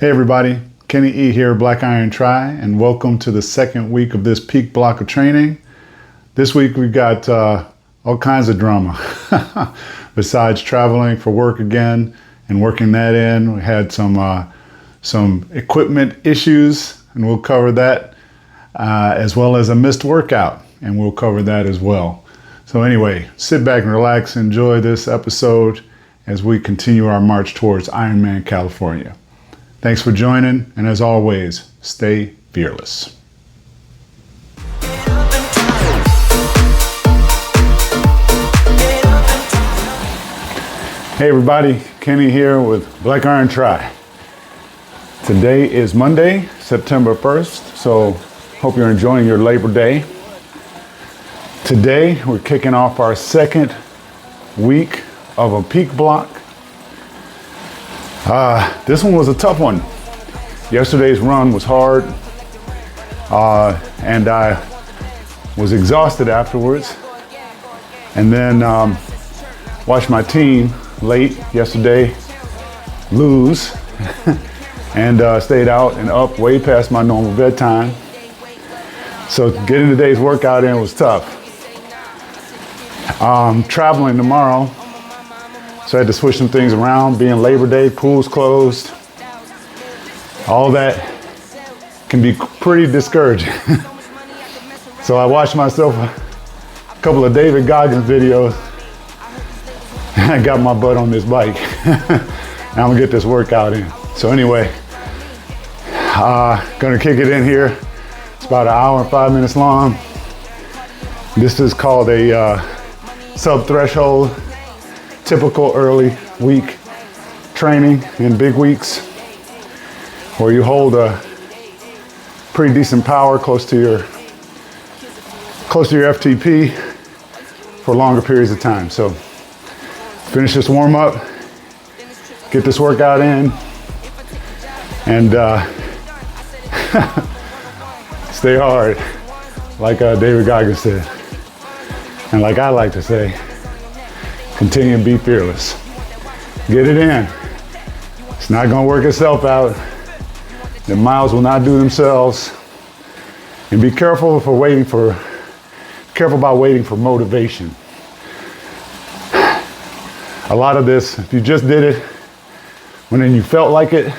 Hey everybody, Kenny E here, Black Iron Tri, and welcome to the second week of this peak block of training. This week we've got all kinds of drama. Besides traveling for work again and working that in, we had some equipment issues, and we'll cover that, as well as a missed workout, and we'll cover that as well. So anyway, sit back and relax, enjoy this episode as we continue our march towards IRONMAN California. Thanks for joining, and as always, stay fearless. Hey everybody, Kenny here with Black Iron Tri. Today is Monday, September 1st, so hope you're enjoying your Labor Day. Today we're kicking off our second week of a peak block. This one was a tough one. Yesterday's run was hard, and I was exhausted afterwards. And then watched my team late yesterday lose and stayed out and up way past my normal bedtime. So getting today's workout in was tough. Traveling tomorrow, so I had to switch some things around. Being Labor Day, pools closed, all that can be pretty discouraging. So I watched myself a couple of David Goggins videos, and I got my butt on this bike. And I'm gonna get this workout in. So anyway, gonna kick it in here. It's about 1 hour and 5 minutes long. This is called a sub-threshold, typical early week training in big weeks, where you hold a pretty decent power close to your FTP for longer periods of time. So finish this warm up, get this workout in, and stay hard, like David Goggins said, and like I like to say, continue and be fearless. Get it in. It's not gonna work itself out. The miles will not do themselves. And be careful about waiting for motivation. A lot of this, if you just did it when you felt like it,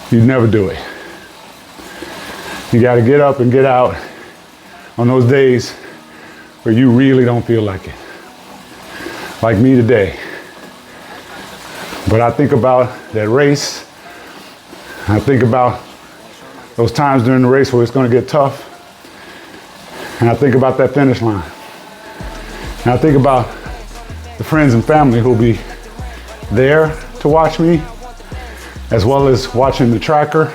you'd never do it. You gotta get up and get out on those days where you really don't feel like it. Like me today. But I think about that race. I think about those times during the race where it's going to get tough. And I think about that finish line. And I think about the friends and family who'll be there to watch me, as well as watching the tracker.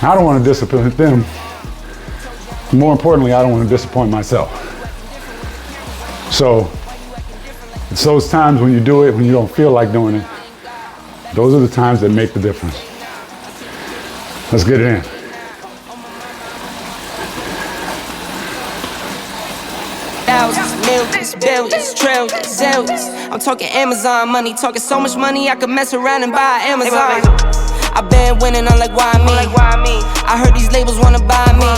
I don't want to disappoint them. More importantly, I don't want to disappoint myself. So it's those times when you do it, when you don't feel like doing it, those are the times that make the difference. Let's get it in. Thousands, millions, billions, trillions, zillions. I'm talking Amazon money, talking so much money I could mess around and buy Amazon. I've been winning, I'm like, why me? I heard these labels wanna buy me.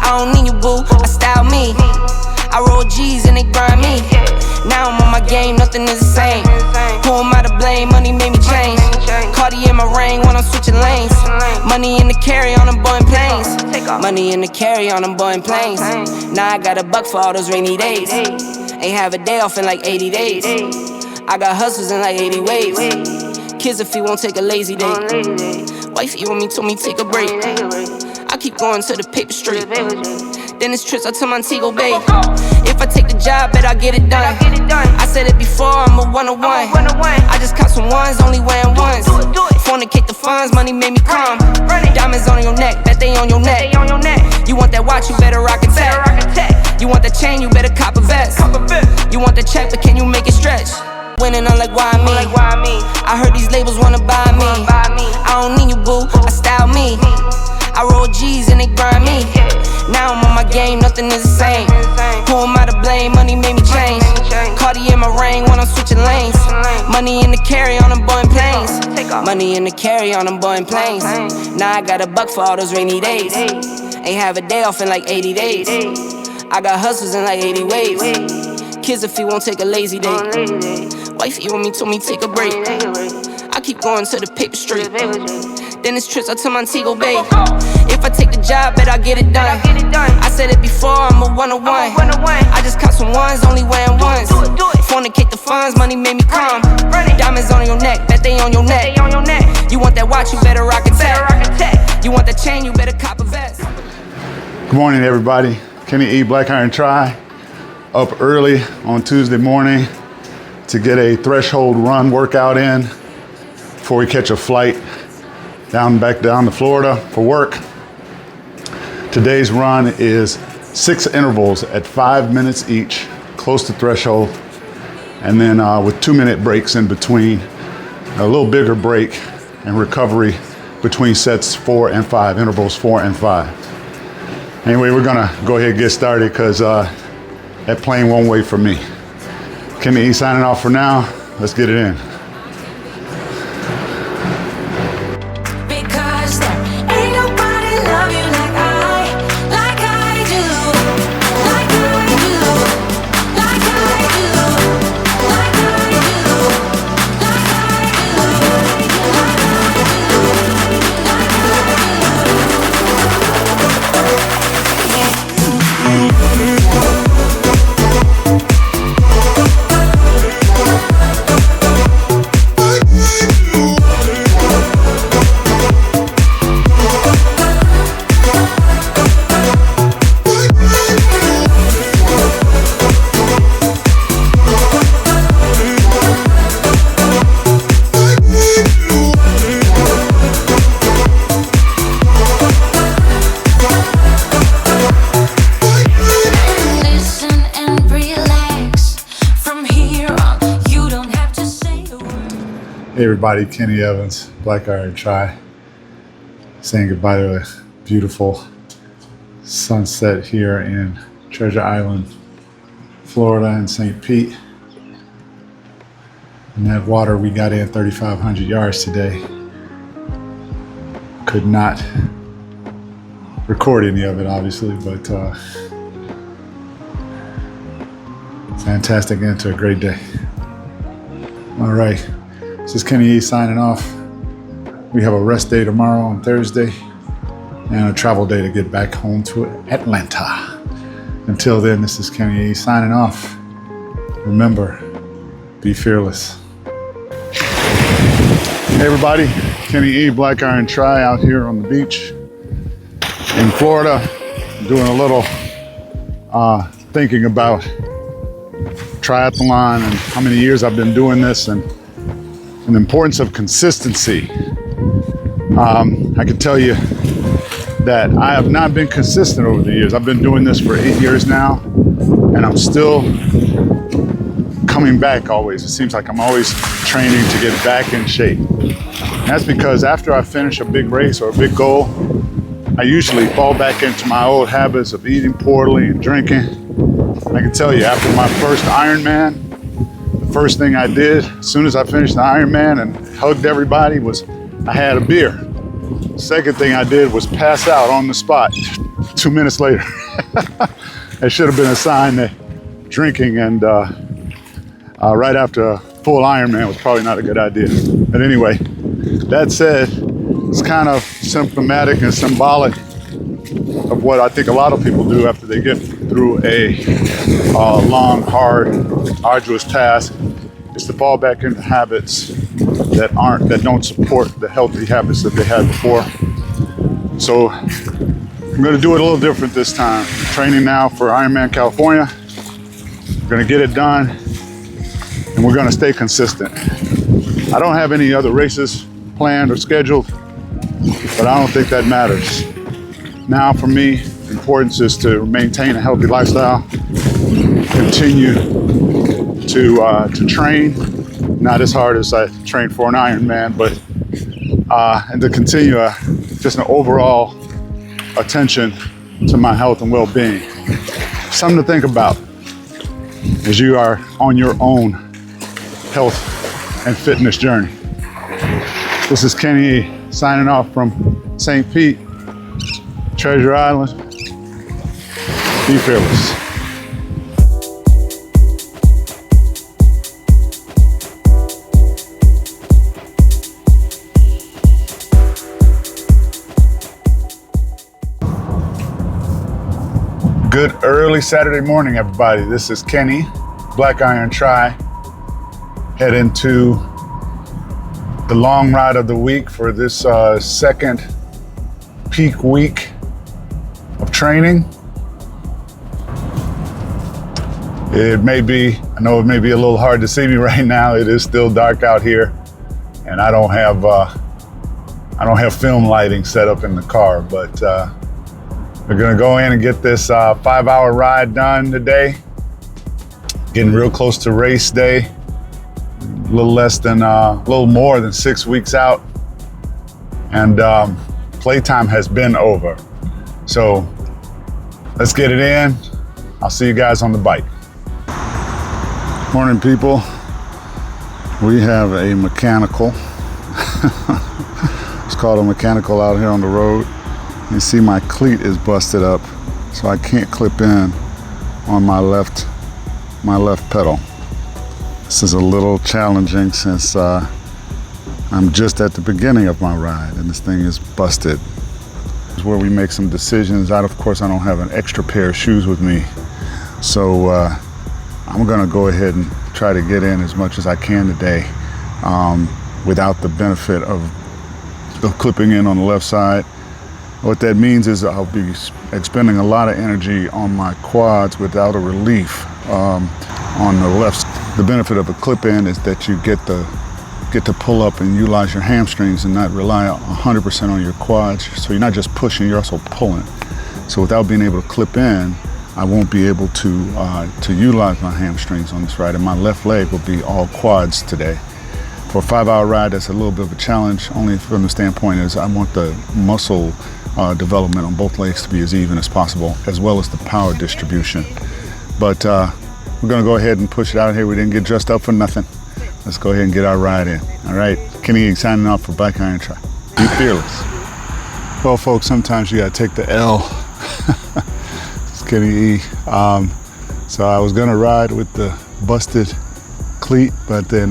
I don't need you, boo, I style me. I roll G's and they grind me. Now I'm on my game, nothing is the same. Who am I to blame? Money made me change. Cardi in my ring when I'm switching lanes. Money in the carry on them Boeing planes. Money in the carry on them Boeing planes. Now I got $1 for all those rainy days. Ain't have a day off in like 80 days. I got hustles in like 80 ways. Kids if he won't take a lazy day. Wifey on me told me take a break. I keep going to the paper straight. Then it's trips out to Montego Bay. If I take the job, bet I get it done. I said it before, I'm a 101. I just caught some ones, only wearing ones. Fornicate the funds, money made me calm. Diamonds on your neck, bet they on your neck. You want that watch, you better rock a tech. You want that chain, you better cop a vest. You want the check, but can you make it stretch? Winning, I'm like, why me? I heard these labels wanna buy me. I don't need you, boo, I style me. I roll G's and they grind me. Now I'm on my game, nothing is the same. Who am I to blame? Money made me change. Cardi in my ring when I'm switching lanes. Money in the carry on them Boeing planes. Money in the carry on them Boeing planes. Now I got a buck for all those rainy days. Ain't have a day off in like 80 days. I got hustles in like 80 ways. Kids if he won't take a lazy day. Wifey with me told me take a break. I keep going to the paper street. Then it's trips out to Montego Bay. If I take the job, bet I get it done. I said it before, I'm a 101. I just caught some ones, only wearing ones. Fornicate the funds, money made me calm. Diamonds on your neck, bet they on your neck. You want that watch, you better rock a tech. You want that chain, you better cop a vest. Good morning, everybody. Kenny E. Black Iron Tri, up early on Tuesday morning to get a threshold run workout in before we catch a flight back down to Florida for work. Today's run is 6 intervals at 5 minutes each, close to threshold, and then with 2-minute breaks in between, a little bigger break and recovery between sets 4 and 5, intervals 4 and 5. Anyway, we're gonna go ahead and get started because that plane won't wait for me. Kenny E signing off for now. Let's get it in. Hey everybody, Kenny Evans, Black Iron Tri, saying goodbye to a beautiful sunset here in Treasure Island, Florida, and St. Pete. And that water, we got in 3,500 yards today. Could not record any of it, obviously, but fantastic end to a great day. All right. This is Kenny E signing off. We have a rest day tomorrow on Thursday and a travel day to get back home to Atlanta. Until then, this is Kenny E signing off. Remember, be fearless. Hey everybody, Kenny E, Black Iron Tri out here on the beach in Florida, doing a little thinking about triathlon and how many years I've been doing this and the importance of consistency. I can tell you that I have not been consistent over the years. I've been doing this for 8 years now, and I'm still coming back always. It seems like I'm always training to get back in shape. And that's because after I finish a big race or a big goal, I usually fall back into my old habits of eating poorly and drinking. I can tell you, after my first Ironman, first thing I did, as soon as I finished the Ironman and hugged everybody, was I had a beer. Second thing I did was pass out on the spot 2 minutes later. That should have been a sign that drinking and right after a full Ironman was probably not a good idea. But anyway, that said, it's kind of symptomatic and symbolic of what I think a lot of people do after they get through a long, hard, arduous task, is to fall back into habits that don't support the healthy habits that they had before. So I'm going to do it a little different this time. I'm training now for IRONMAN California. We're going to get it done, and we're going to stay consistent. I don't have any other races planned or scheduled, but I don't think that matters. Now for me, the importance is to maintain a healthy lifestyle, continue to train, not as hard as I trained for an Ironman, but and to continue just an overall attention to my health and well-being. Something to think about as you are on your own health and fitness journey. This is Kenny E. signing off from St. Pete, Treasure Island. Be fearless. Good early Saturday morning, everybody. This is Kenny, Black Iron Tri, head into the long ride of the week for this second peak week of training. I know it may be a little hard to see me right now. It is still dark out here, and I don't have film lighting set up in the car, but we're gonna go in and get this 5-hour ride done today. Getting real close to race day. A little more than 6 weeks out. And playtime has been over. So let's get it in. I'll see you guys on the bike. Morning, people. We have a mechanical. It's called a mechanical out here on the road. You see my cleat is busted up, so I can't clip in on my left pedal. This is a little challenging since I'm just at the beginning of my ride and this thing is busted. This is where we make some decisions. Of course, I don't have an extra pair of shoes with me, so I'm gonna go ahead and try to get in as much as I can today without the benefit of clipping in on the left side. What that means is I'll be expending a lot of energy on my quads without a relief on the left. The benefit of a clip-in is that you get to pull up and utilize your hamstrings and not rely 100% on your quads. So you're not just pushing, you're also pulling. So without being able to clip in, I won't be able to utilize my hamstrings on this ride, and my left leg will be all quads today. For a 5-hour ride, that's a little bit of a challenge, only from the standpoint is I want the muscle development on both legs to be as even as possible, as well as the power distribution. But we're gonna go ahead and push it out here. We didn't get dressed up for nothing. Let's go ahead and get our ride in. All right, Kenny signing off for Black Iron Tri. Be fearless. Well, folks, sometimes you gotta take the L. It's Kenny E. So I was gonna ride with the busted cleat, but then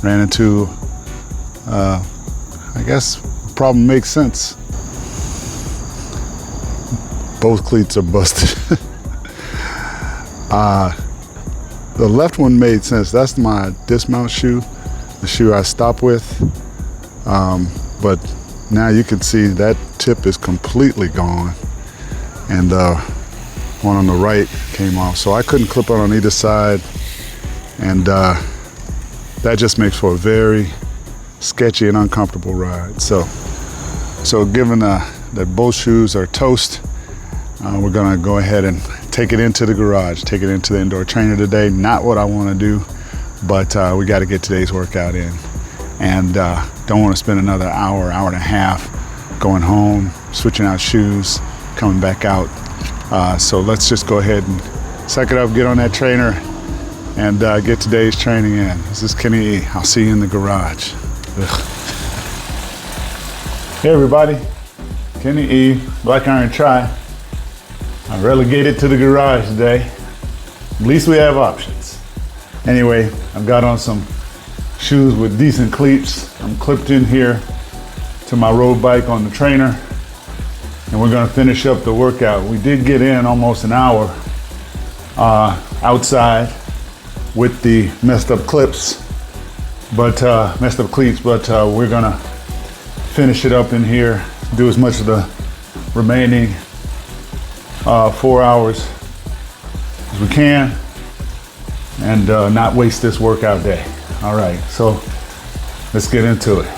ran into, I guess, the problem makes sense. Both cleats are busted. The left one made sense. That's my dismount shoe, the shoe I stop with. But now you can see that tip is completely gone. And one on the right came off. So I couldn't clip on either side. And that just makes for a very sketchy and uncomfortable ride. So given that both shoes are toast, we're gonna go ahead and take it into the garage, take it into the indoor trainer today. Not what I wanna do, but we gotta get today's workout in. And don't wanna spend another hour and a half going home, switching out shoes, coming back out. So let's just go ahead and suck it up, get on that trainer, and get today's training in. This is Kenny E. I'll see you in the garage. Ugh. Hey everybody, Kenny E, Black Iron Tri. I relegated to the garage today. At least we have options. Anyway, I've got on some shoes with decent cleats. I'm clipped in here to my road bike on the trainer, and we're gonna finish up the workout. We did get in almost an hour outside with the messed up cleats, but we're gonna finish it up in here, do as much of the remaining 4 hours as we can, and not waste this workout day. All right, so let's get into it.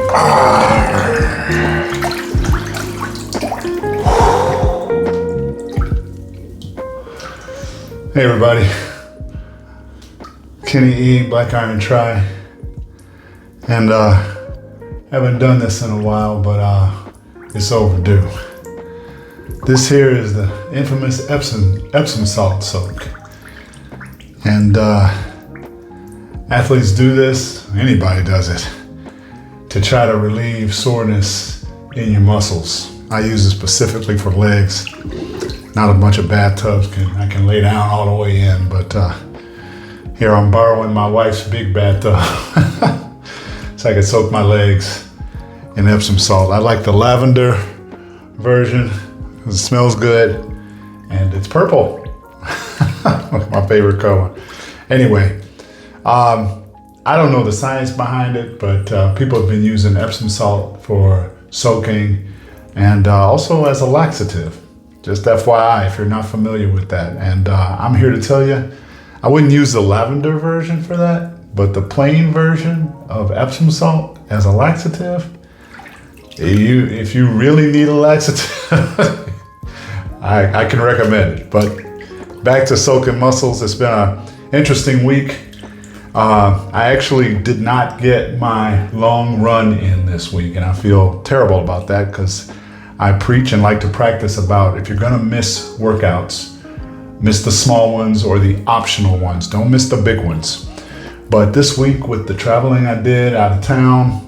Hey everybody, Kenny E, Black Iron Tri, and haven't done this in a while, but it's overdue. This here is the infamous Epsom salt soak, and athletes do this, anybody does it, to try to relieve soreness in your muscles. I use it specifically for legs. Not a bunch of bathtubs I can lay down all the way in, but here I'm borrowing my wife's big bathtub so I can soak my legs in Epsom salt. I like the lavender version. It smells good and it's purple. My favorite color. Anyway, I don't know the science behind it, but people have been using Epsom salt for soaking and also as a laxative. Just FYI, if you're not familiar with that. And I'm here to tell you, I wouldn't use the lavender version for that, but the plain version of Epsom salt as a laxative, if you really need a laxative, I can recommend it. But back to soaking muscles, it's been an interesting week. I actually did not get my long run in this week, and I feel terrible about that because I preach and like to practice about if you're gonna miss workouts, miss the small ones or the optional ones. Don't miss the big ones. But this week with the traveling I did out of town,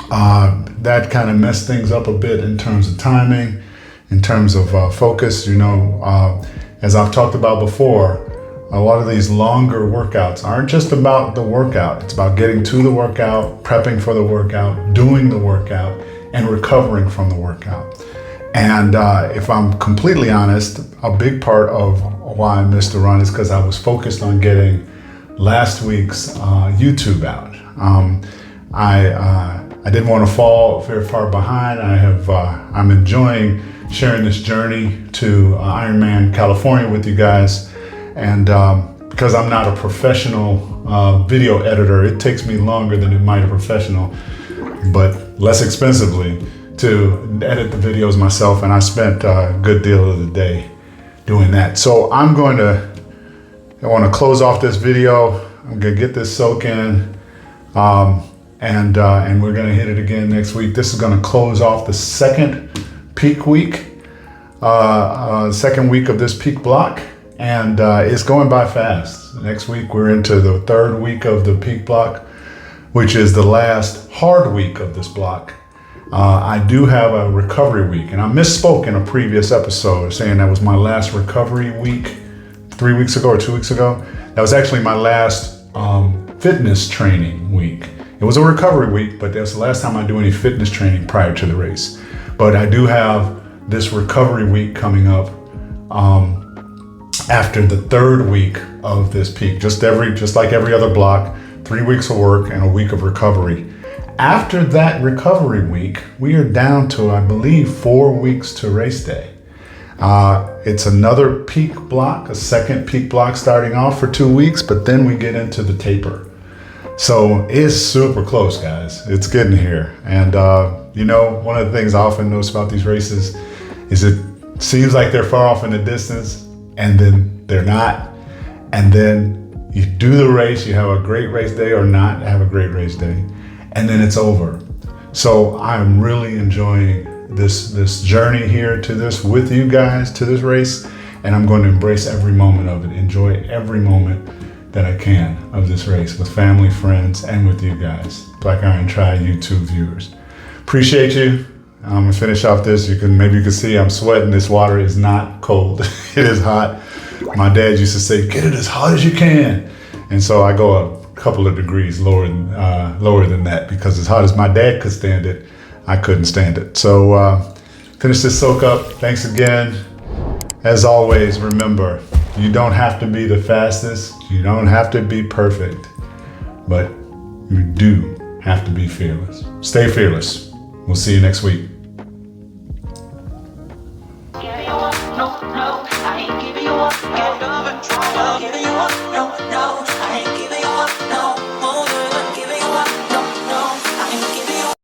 that kind of messed things up a bit in terms of timing, in terms of focus. You know, as I've talked about before, a lot of these longer workouts aren't just about the workout. It's about getting to the workout, prepping for the workout, doing the workout, and recovering from the workout. And if I'm completely honest, a big part of why I missed the run is because I was focused on getting last week's YouTube out. I didn't want to fall very far behind. I'm enjoying sharing this journey to IRONMAN California with you guys. And because I'm not a professional video editor, it takes me longer than it might a professional, but less expensively to edit the videos myself, and I spent a good deal of the day doing that. So I want to close off this video. I'm gonna get this soak in, and we're gonna hit it again next week. This is gonna close off the second peak week, second week of this peak block, and it's going by fast. Next week we're into the third week of the peak block, which is the last hard week of this block. I do have a recovery week, and I misspoke in a previous episode saying that was my last recovery week 3 weeks ago or 2 weeks ago. That was actually my last fitness training week. It was a recovery week, but that's the last time I do any fitness training prior to the race. But I do have this recovery week coming up after the third week of this peak, just like every other block. 3 weeks of work and a week of recovery. After that recovery week, we are down to, I believe, 4 weeks to race day. It's another peak block, a second peak block starting off for 2 weeks, but then we get into the taper. So it's super close, guys. It's getting here. And you know, one of the things I often notice about these races is it seems like they're far off in the distance, and then they're not. And then you do the race, you have a great race day or not have a great race day, and then it's over. So I'm really enjoying this journey here to this with you guys, to this race, and I'm going to embrace every moment of it, enjoy every moment that I can of this race with family, friends, and with you guys, Black Iron Tri YouTube viewers. Appreciate you. I'm gonna finish off this. Maybe you can see I'm sweating. This water is not cold. It is hot. My dad used to say, get it as hot as you can. And so I go a couple of degrees lower than that, because as hot as my dad could stand it, I couldn't stand it. So finish this soak up. Thanks again. As always, remember, you don't have to be the fastest. You don't have to be perfect, but you do have to be fearless. Stay fearless. We'll see you next week.